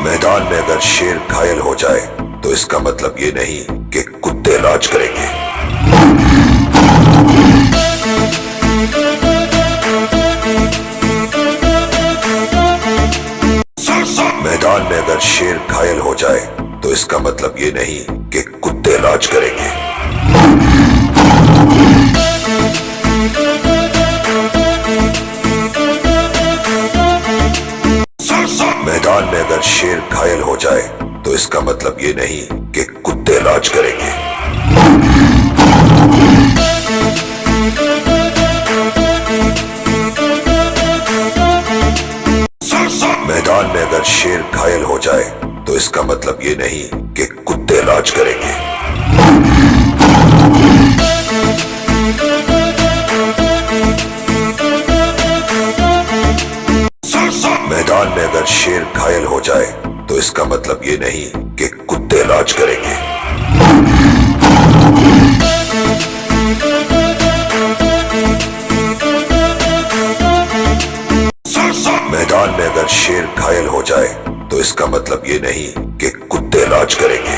मैदान में अगर शेर घायल हो जाए तो इसका मतलब ये नहीं कि कुत्ते राज करेंगे। मैदान में अगर शेर घायल हो जाए तो इसका मतलब ये नहीं कि कुत्ते राज करेंगे। मैदान में अगर शेर घायल हो जाए तो इसका मतलब ये नहीं कि कुत्ते राज करेंगे। मैदान में अगर शेर घायल हो जाए तो इसका मतलब ये नहीं कि कुत्ते राज करेंगे। मैदान में अगर शेर घायल हो जाए तो इसका मतलब ये नहीं कि कुत्ते राज करेंगे। मैदान में अगर शेर घायल हो जाए तो इसका मतलब ये नहीं कि कुत्ते राज करेंगे।